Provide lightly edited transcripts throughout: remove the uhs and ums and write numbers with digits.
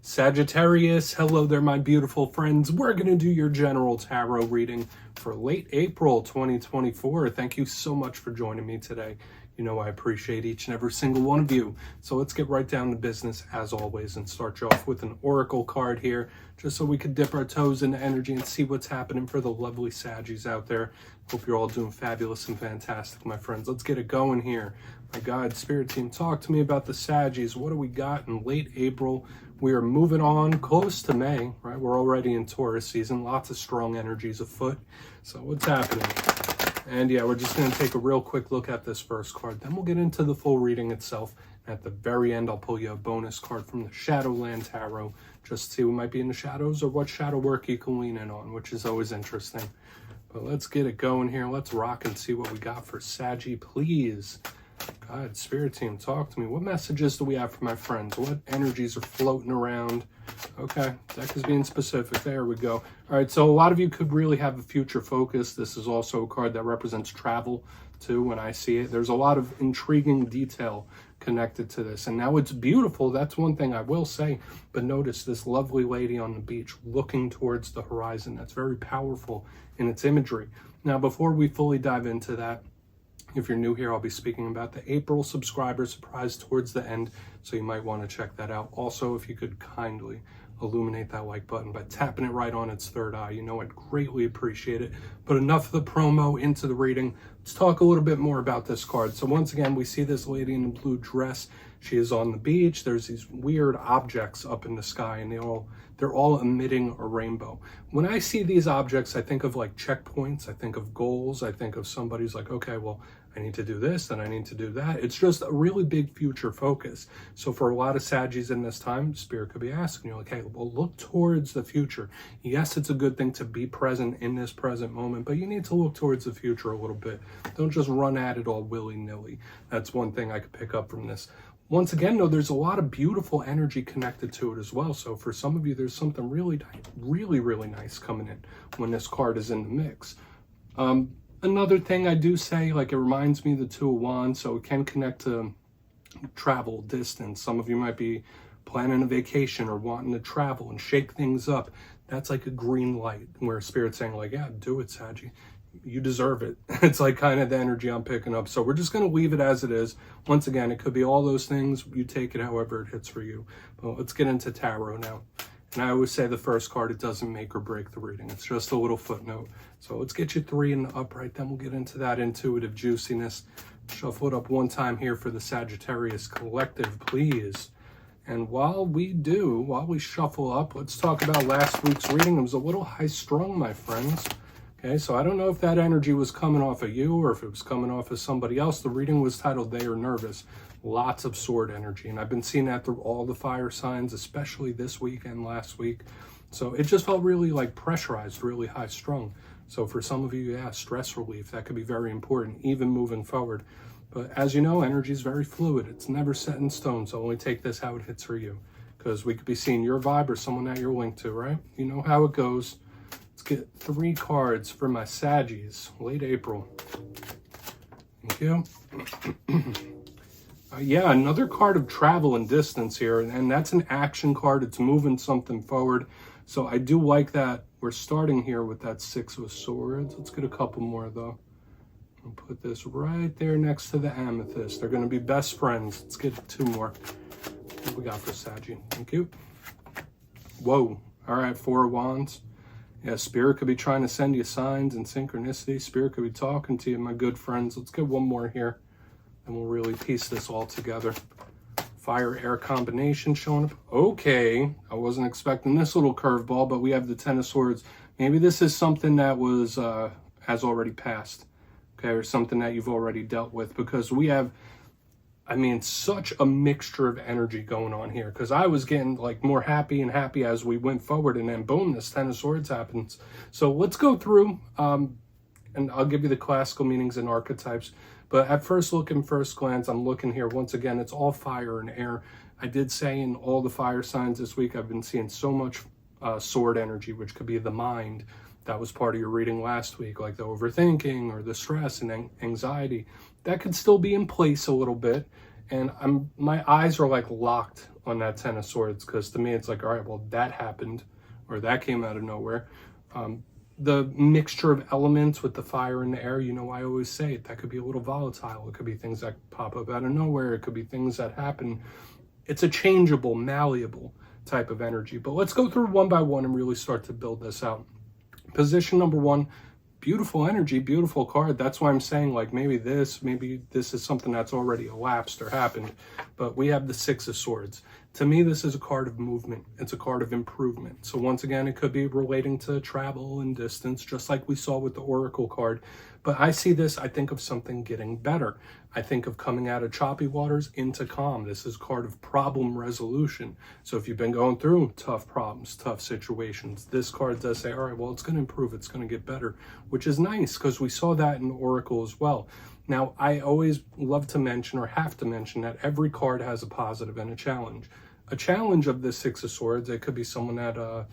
Sagittarius, hello there, my beautiful friends. We're going to do your general tarot reading for late April 2024. Thank you so much for joining me today. You know I appreciate each and every single one of you. So let's get right down to business as always and start you off with an oracle card here, just so we could dip our toes into energy and see what's happening for the lovely Saggies out there. Hope you're all doing fabulous and fantastic, my friends. Let's get it going here. My God, Spirit Team, talk to me about the Saggies. What do we got in late April? We are moving on close to May, right? We're already in Taurus season. Lots of strong energies afoot. So what's happening? And yeah, we're just going to take a real quick look at this first card. Then we'll get into the full reading itself. At the very end, I'll pull you a bonus card from the Shadowland Tarot, just to see what might be in the shadows or what shadow work you can lean in on, which is always interesting. But let's get it going here. Let's rock and see what we got for Saggy, please. God, Spirit Team, talk to me. What messages do we have for my friends? What energies are floating around? Okay, deck is being specific. There we go. All right, so a lot of you could really have a future focus. This is also a card that represents travel, too, when I see it. There's a lot of intriguing detail connected to this. And now it's beautiful. That's one thing I will say. But notice this lovely lady on the beach looking towards the horizon. That's very powerful in its imagery. Now, before we fully dive into that, if you're new here, I'll be speaking about the April subscriber surprise towards the end, so you might want to check that out. Also, if you could kindly illuminate that like button by tapping it right on its third eye, you know I'd greatly appreciate it. But enough of the promo, into the reading. Let's talk a little bit more about this card. So once again, we see this lady in a blue dress. She is on the beach. There's these weird objects up in the sky, and they're all emitting a rainbow. When I see these objects, I think of like checkpoints. I think of goals. I think of somebody's like, okay, well, I need to do this, then I need to do that. It's just a really big future focus. So for a lot of Saggies in this time, Spirit could be asking you, like, hey, well, look towards the future. Yes, it's a good thing to be present in this present moment, but you need to look towards the future a little bit. Don't just run at it all willy-nilly. That's one thing I could pick up from this. Once again, though, there's a lot of beautiful energy connected to it as well. So for some of you, there's something really nice coming in when this card is in the mix. Another thing I do say, like, it reminds me of the Two of Wands, so it can connect to travel, distance. Some of you might be planning a vacation or wanting to travel and shake things up. That's like a green light where Spirit's saying, like, yeah, do it, Saggy. You deserve it. It's like kind of the energy I'm picking up. So we're just going to leave it as it is. Once again, it could be all those things. You take it however it hits for you. But let's get into tarot now. And I always say the first card, it doesn't make or break the reading. It's just a little footnote. So let's get you 3 in the upright. Then we'll get into that intuitive juiciness. Shuffle it up one time here for the Sagittarius Collective, please. And while we shuffle up, let's talk about last week's reading. It was a little high-strung, my friends. Okay, so I don't know if that energy was coming off of you or if it was coming off of somebody else. The reading was titled They Are Nervous. Lots of sword energy. And I've been seeing that through all the fire signs, especially this week and last week. So it just felt really like pressurized, really high strung. So for some of you, yeah, stress relief, that could be very important, even moving forward. But as you know, energy is very fluid. It's never set in stone. So only take this how it hits for you. Because we could be seeing your vibe or someone that you're linked to, right? You know how it goes. Let's get 3 cards for my Saggies, late April. Thank you. Yeah, another card of travel and distance here, and that's an action card. It's moving something forward. So I do like that. We're starting here with that 6 of Swords. Let's get a couple more, though. I'll put this right there next to the Amethyst. They're going to be best friends. Let's get 2 more. What we got for Saggy? Thank you. Whoa. All right, 4 of Wands. Yeah, Spirit could be trying to send you signs and synchronicity. Spirit could be talking to you, my good friends. Let's get 1 more here, and we'll really piece this all together. Fire-air combination showing up. Okay, I wasn't expecting this little curveball, but we have the 10 of Swords. Maybe this is something that was has already passed, okay, or something that you've already dealt with, because we have, I mean, such a mixture of energy going on here, because I was getting like more happy and happy as we went forward, and then boom, this 10 of Swords happens. So let's go through, and I'll give you the classical meanings and archetypes. But at first look and first glance, I'm looking here. Once again, it's all fire and air. I did say in all the fire signs this week, I've been seeing so much sword energy, which could be the mind. That was part of your reading last week, like the overthinking or the stress and anxiety. That could still be in place a little bit. And my eyes are like locked on that Ten of Swords, because to me it's like, all right, well, that happened, or that came out of nowhere. The mixture of elements with the fire and the air, you know, I always say it, that could be a little volatile. It could be things that pop up out of nowhere. It could be things that happen. It's a changeable, malleable type of energy. But let's go through one by one and really start to build this out. Position number one, beautiful energy, beautiful card. That's why I'm saying, like, maybe this is something that's already elapsed or happened. But we have the Six of Swords. To me, this is a card of movement. It's a card of improvement. So once again, it could be relating to travel and distance, just like we saw with the Oracle card. But I see this, I think of something getting better. I think of coming out of choppy waters into calm. This is a card of problem resolution. So if you've been going through tough problems, tough situations, this card does say, all right, well, it's going to improve. It's going to get better, which is nice because we saw that in the Oracle as well. Now, I always love to mention, or have to mention, that every card has a positive and a challenge. A challenge of the Six of Swords, it could be someone that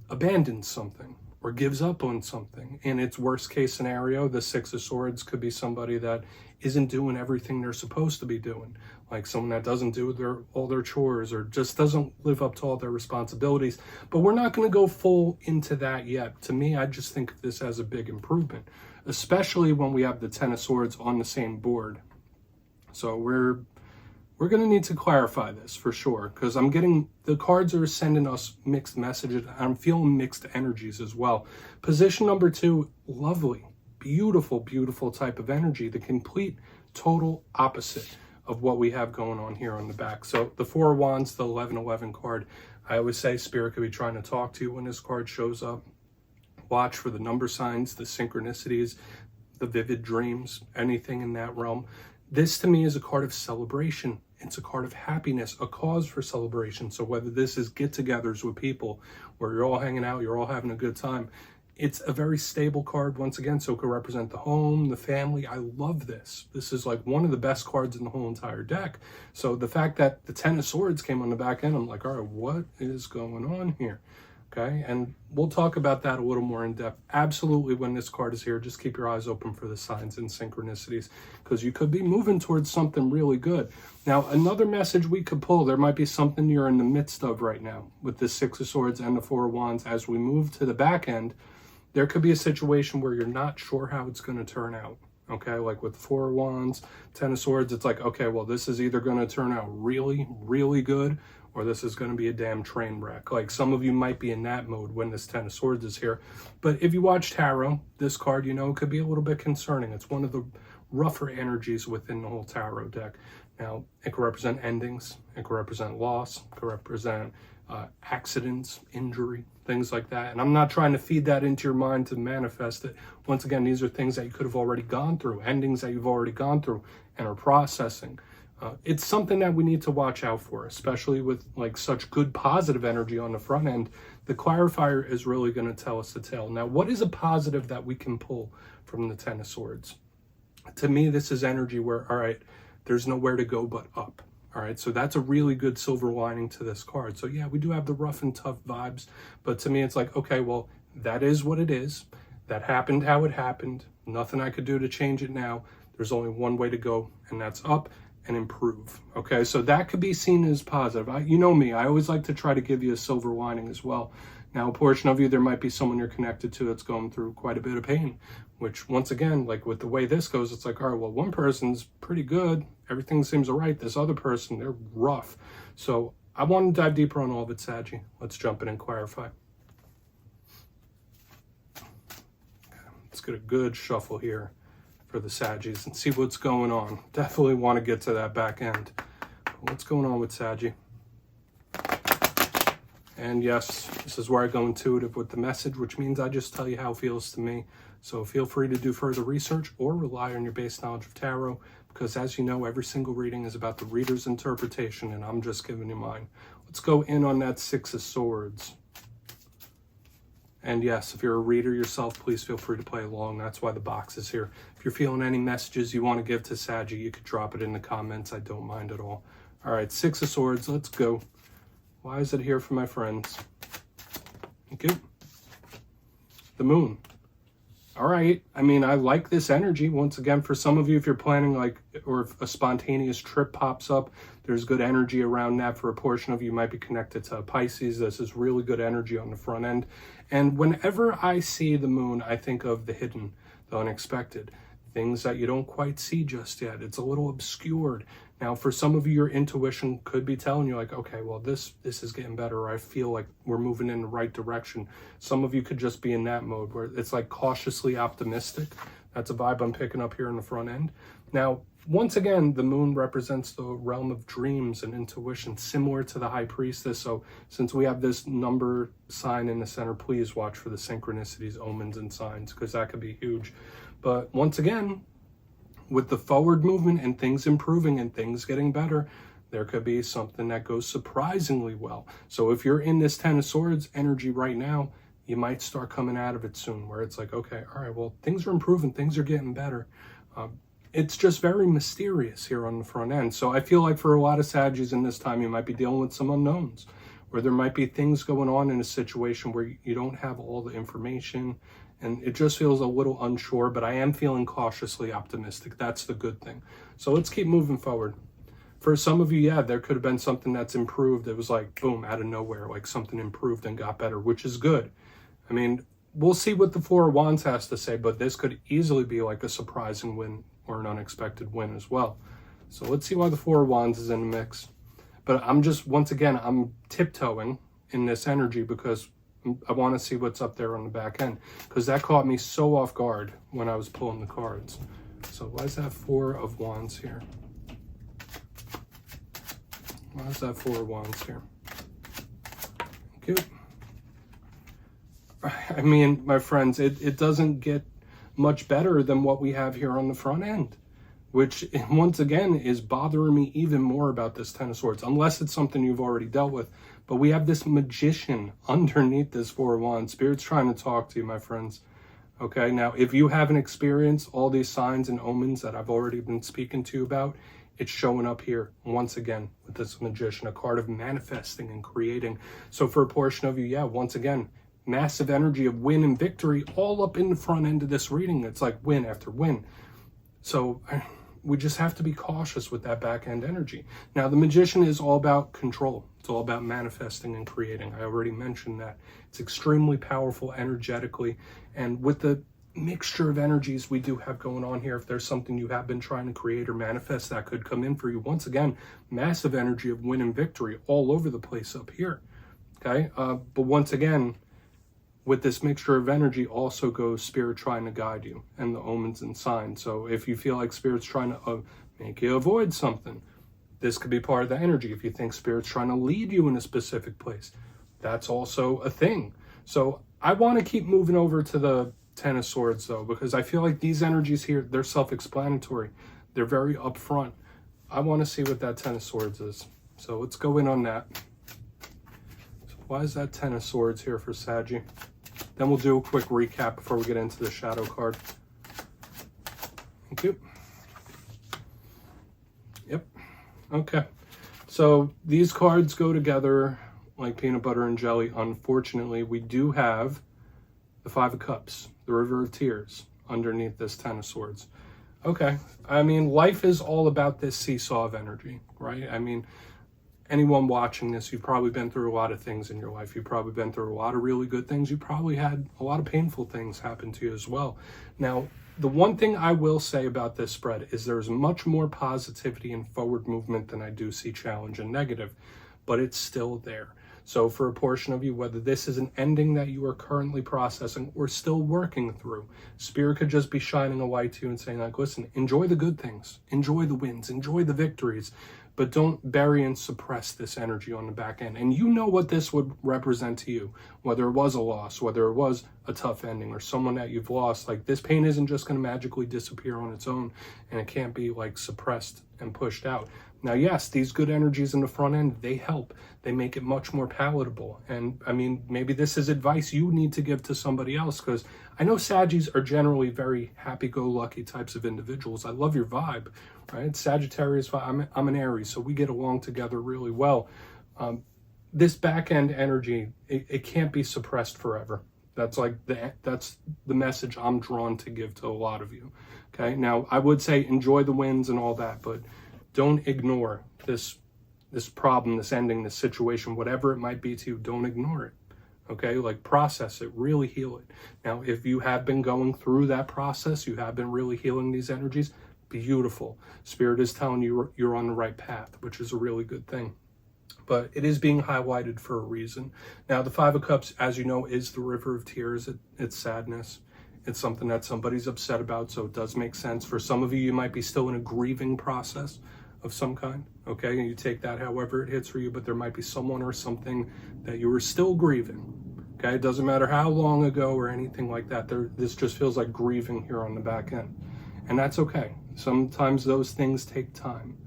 abandons something or gives up on something. In its worst case scenario, the Six of Swords could be somebody that isn't doing everything they're supposed to be doing, like someone that doesn't do all their chores or just doesn't live up to all their responsibilities. But we're not going to go full into that yet. To me, I just think of this as a big improvement, especially when we have the Ten of Swords on the same board. So we're going to need to clarify this for sure, because I'm getting, the cards are sending us mixed messages. I'm feeling mixed energies as well. Position number two, lovely, beautiful, beautiful type of energy. The complete, total opposite of what we have going on here on the back. So the Four of Wands, the 1111 card, I always say Spirit could be trying to talk to you when this card shows up. Watch for the number signs, the synchronicities, the vivid dreams, anything in that realm. This to me is a card of celebration. It's a card of happiness, a cause for celebration. So whether this is get-togethers with people where you're all hanging out, you're all having a good time, it's a very stable card once again. So it could represent the home, the family. I love this. This is like one of the best cards in the whole entire deck. So the fact that the Ten of Swords came on the back end, I'm like, all right, what is going on here? Okay, and we'll talk about that a little more in depth. Absolutely, when this card is here, just keep your eyes open for the signs and synchronicities, because you could be moving towards something really good. Now, another message we could pull, there might be something you're in the midst of right now with the Six of Swords and the Four of Wands. As we move to the back end, there could be a situation where you're not sure how it's going to turn out. Okay, like with the Four of Wands, Ten of Swords, it's like, okay, well, this is either going to turn out really, really good, or this is going to be a damn train wreck. Like some of you might be in that mode when this Ten of Swords is here. But if you watch tarot, this card, you know, could be a little bit concerning. It's one of the rougher energies within the whole tarot deck. Now, it could represent endings. It could represent loss. It could represent accidents, injury, things like that. And I'm not trying to feed that into your mind to manifest it. Once again, these are things that you could have already gone through, endings that you've already gone through and are processing. It's something that we need to watch out for, especially with like such good positive energy on the front end. The clarifier is really going to tell us the tale. Now, what is a positive that we can pull from the Ten of Swords? To me, this is energy where, all right, there's nowhere to go but up. All right, so that's a really good silver lining to this card. So yeah, we do have the rough and tough vibes, but to me, it's like, okay, well, that is what it is. That happened how it happened. Nothing I could do to change it now. There's only one way to go, and that's up and improve. Okay, so that could be seen as positive. You know me, I always like to try to give you a silver lining as well. Now, a portion of you, there might be someone you're connected to that's going through quite a bit of pain, which once again, like with the way this goes, it's like, all right, well, one person's pretty good. Everything seems all right. This other person, they're rough. So I want to dive deeper on all of it, Saggy. Let's jump in and clarify. Okay, let's get a good shuffle here for the Saggies and see what's going on. Definitely want to get to that back end. What's going on with Saggy? And yes, this is where I go intuitive with the message, which means I just tell you how it feels to me. So feel free to do further research or rely on your base knowledge of tarot, because as you know, every single reading is about the reader's interpretation, and I'm just giving you mine. Let's go in on that Six of Swords. And yes, if you're a reader yourself, please feel free to play along. That's why the box is here. If you're feeling any messages you want to give to Saggy, you could drop it in the comments. I don't mind at all. All right, Six of Swords, let's go. Why is it here for my friends? Thank you. The Moon. all right, I mean, I like this energy. Once again, for some of you, if you're planning like, or if a spontaneous trip pops up, there's good energy around that. For a portion of you, might be connected to Pisces. This is really good energy on the front end. And whenever I see the moon, I think of the hidden, the unexpected, things that you don't quite see just yet. It's a little obscured. Now, for some of you, your intuition could be telling you like, okay, well, this is getting better, or I feel like we're moving in the right direction. Some of you could just be in that mode where it's like cautiously optimistic. That's a vibe I'm picking up here in the front end. Now, once again, the moon represents the realm of dreams and intuition, similar to the high priestess. So since we have this number sign in the center, please watch for the synchronicities, omens, and signs, because that could be huge. But once again, with the forward movement and things improving and things getting better, there could be something that goes surprisingly well. So if you're in this Ten of Swords energy right now, you might start coming out of it soon, where it's like, okay, all right, well, things are improving, things are getting better. It's just very mysterious here on the front end. So I feel like for a lot of Saggies in this time, you might be dealing with some unknowns, where there might be things going on in a situation where you don't have all the information, and it just feels a little unsure, but I am feeling cautiously optimistic. That's the good thing. So let's keep moving forward. For some of you, yeah, there could have been something that's improved. It was like, boom, out of nowhere, like something improved and got better, which is good. I mean, we'll see what the Four of Wands has to say, but this could easily be like a surprising win or an unexpected win as well. So let's see why the Four of Wands is in the mix. But I'm just, once again, I'm tiptoeing in this energy because I want to see what's up there on the back end, because that caught me so off guard when I was pulling the cards. So why is that Four of Wands here? Why is that Four of Wands here? Thank you. I mean, my friends, it doesn't get much better than what we have here on the front end, which once again is bothering me even more about this Ten of Swords, unless it's something you've already dealt with. But we have this magician underneath this Four of Wands. Spirit's trying to talk to you, my friends. Okay, now if you haven't experienced all these signs and omens that I've already been speaking to you about, it's showing up here once again with this magician, a card of manifesting and creating. So for a portion of you, yeah, once again, massive energy of win and victory all up in the front end of this reading. It's like win after win. So we just have to be cautious with that back end energy. Now, the magician is all about control. It's all about manifesting and creating. I already mentioned that. It's extremely powerful energetically. And with the mixture of energies we do have going on here, if there's something you have been trying to create or manifest, that could come in for you. Once again, massive energy of win and victory all over the place up here. Okay, but once again, with this mixture of energy also goes Spirit trying to guide you and the omens and signs. So if you feel like Spirit's trying to make you avoid something, this could be part of the energy. If you think Spirit's trying to lead you in a specific place, that's also a thing. So I want to keep moving over to the Ten of Swords though, because I feel like these energies here, they're self-explanatory. They're very upfront. I want to see what that Ten of Swords is. So let's go in on that. So why is that Ten of Swords here for Saggy? Then we'll do a quick recap before we get into the shadow card. Thank you. Yep. Okay. So these cards go together like peanut butter and jelly. Unfortunately, we do have the Five of Cups, the River of Tears, underneath this Ten of Swords. Okay. I mean, life is all about this seesaw of energy, right? I mean, anyone watching this, you've probably been through a lot of things in your life. You've probably been through a lot of really good things. You probably had a lot of painful things happen to you as well. Now, the one thing I will say about this spread is there's much more positivity and forward movement than I do see challenge and negative, but it's still there. So for a portion of you, whether this is an ending that you are currently processing or still working through, Spirit could just be shining a light to you and saying like, listen, enjoy the good things, enjoy the wins, enjoy the victories, but don't bury and suppress this energy on the back end. And you know what this would represent to you, whether it was a loss, whether it was a tough ending or someone that you've lost. Like, this pain isn't just going to magically disappear on its own, and it can't be like suppressed and pushed out. Now, yes, these good energies in the front end, they help. They make it much more palatable. And I mean, maybe this is advice you need to give to somebody else, because I know Saggies are generally very happy-go-lucky types of individuals. I love your vibe, right? Sagittarius, I'm an Aries, so we get along together really well. This back-end energy, it can't be suppressed forever. That's that's the message I'm drawn to give to a lot of you. Okay, now I would say enjoy the wins and all that, but don't ignore this problem, this ending, this situation, whatever it might be to you. Don't ignore it. Okay, like process it, really heal it. Now, if you have been going through that process, you have been really healing these energies, beautiful. Spirit is telling you you're on the right path, which is a really good thing. But it is being highlighted for a reason. Now, the Five of Cups, as you know, is the river of tears. It's sadness. It's something that somebody's upset about, so it does make sense. For some of you, you might be still in a grieving process of some kind, okay? And you take that however it hits for you, but there might be someone or something that you were still grieving, okay? It doesn't matter how long ago or anything like that. This just feels like grieving here on the back end. And that's okay. Sometimes those things take time.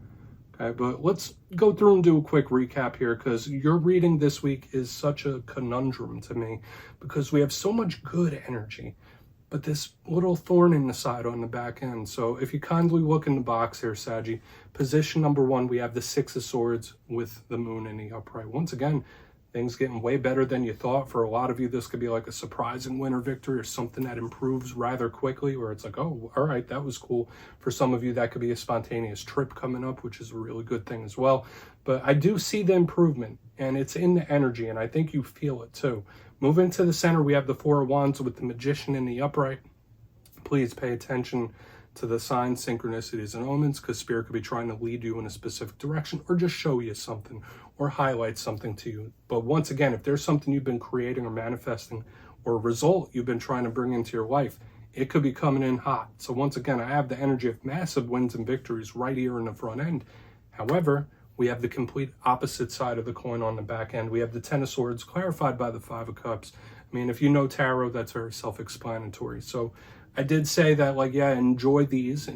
Okay, but let's go through and do a quick recap here, because your reading this week is such a conundrum to me, because we have so much good energy, but this little thorn in the side on the back end. So if you kindly look in the box here, Saggy, position number 1, we have the Six of Swords with the moon in the upright. Once again, things getting way better than you thought. For a lot of you, this could be like a surprising win or victory, or something that improves rather quickly, or it's like, oh, all right, that was cool. For some of you, that could be a spontaneous trip coming up, which is a really good thing as well. But I do see the improvement, and it's in the energy, and I think you feel it too. Moving to the center, we have the Four of Wands with the Magician in the upright. Please pay attention to the signs, synchronicities, and omens, because Spirit could be trying to lead you in a specific direction, or just show you something, or highlight something to you. But once again, if there's something you've been creating or manifesting, or a result you've been trying to bring into your life, it could be coming in hot. So once again, I have the energy of massive wins and victories right here in the front end. However, we have the complete opposite side of the coin on the back end. We have the Ten of Swords clarified by the Five of Cups. I mean, if you know tarot, that's very self-explanatory. So I did say that, like, yeah, enjoy these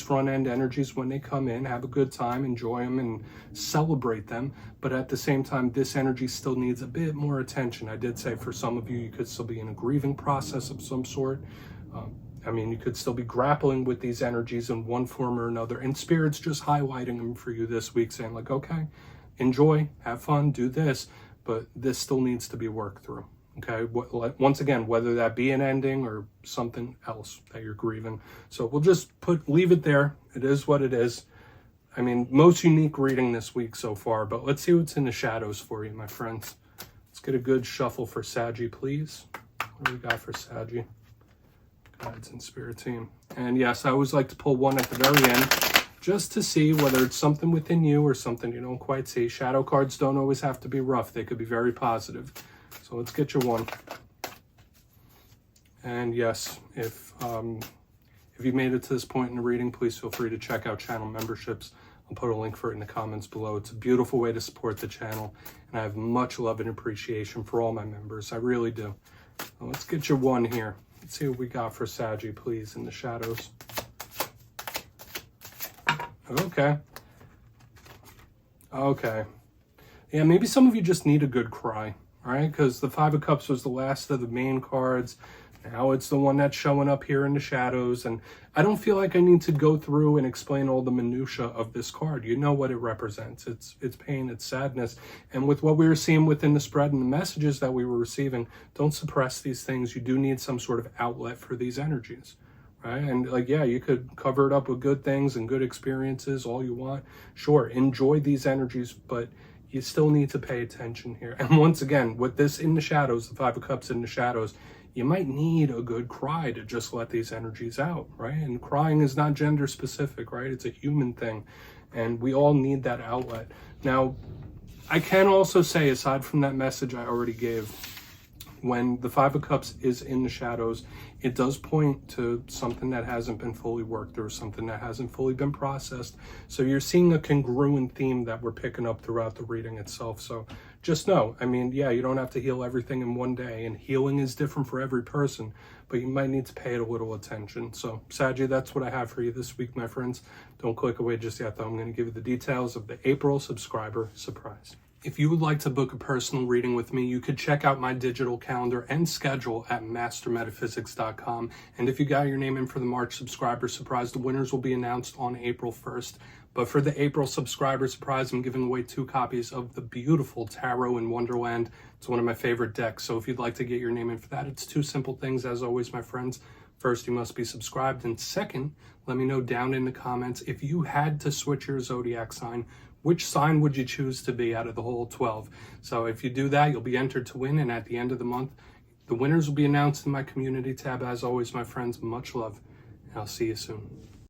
front end energies when they come in, have a good time, enjoy them and celebrate them. But at the same time, this energy still needs a bit more attention. I did say for some of you, you could still be in a grieving process of some sort. I mean, you could still be grappling with these energies in one form or another, and Spirit's just highlighting them for you this week, saying like, okay, enjoy, have fun, do this, but this still needs to be worked through. Okay, once again, whether that be an ending or something else that you're grieving. So we'll just leave it there. It is what it is. I mean, most unique reading this week so far, but let's see what's in the shadows for you, my friends. Let's get a good shuffle for Saggy, please. What do we got for Saggy? Guides and Spirit team. And yes, I always like to pull one at the very end, just to see whether it's something within you or something you don't quite see. Shadow cards don't always have to be rough. They could be very positive. So let's get you one. And yes, if you made it to this point in the reading, please feel free to check out channel memberships. I'll put a link for it in the comments below. It's a beautiful way to support the channel, and I have much love and appreciation for all my members. I really do. So let's get you one here. Let's see what we got for Saggy, please, in the shadows. Okay. Okay. Yeah, maybe some of you just need a good cry, right? Because the Five of Cups was the last of the main cards. Now it's the one that's showing up here in the shadows. And I don't feel like I need to go through and explain all the minutia of this card. You know what it represents. It's pain, it's sadness. And with what we were seeing within the spread and the messages that we were receiving, don't suppress these things. You do need some sort of outlet for these energies, right? And like, yeah, you could cover it up with good things and good experiences, all you want. Sure, enjoy these energies, but you still need to pay attention here. And once again, with this in the shadows, the Five of Cups in the shadows, you might need a good cry to just let these energies out, right? And crying is not gender specific, right? It's a human thing, and we all need that outlet. Now, I can also say, aside from that message I already gave, when the Five of Cups is in the shadows, it does point to something that hasn't been fully worked or something that hasn't fully been processed. So you're seeing a congruent theme that we're picking up throughout the reading itself. So just know, I mean, yeah, you don't have to heal everything in one day, and healing is different for every person, but you might need to pay it a little attention. So Saggy, that's what I have for you this week, my friends. Don't click away just yet, though. I'm going to give you the details of the April subscriber surprise. If you would like to book a personal reading with me, you could check out my digital calendar and schedule at mastermetaphysics.com. And if you got your name in for the March subscriber surprise, the winners will be announced on April 1st. But for the April subscriber surprise, I'm giving away 2 copies of the beautiful Tarot in Wonderland It's one of my favorite decks. So if you'd like to get your name in for that, it's two simple things, as always, my friends. First, you must be subscribed. And second, let me know down in the comments, if you had to switch your zodiac sign, which sign would you choose to be out of the whole 12? So if you do that, you'll be entered to win. And at the end of the month, the winners will be announced in my community tab. As always, my friends, much love. And I'll see you soon.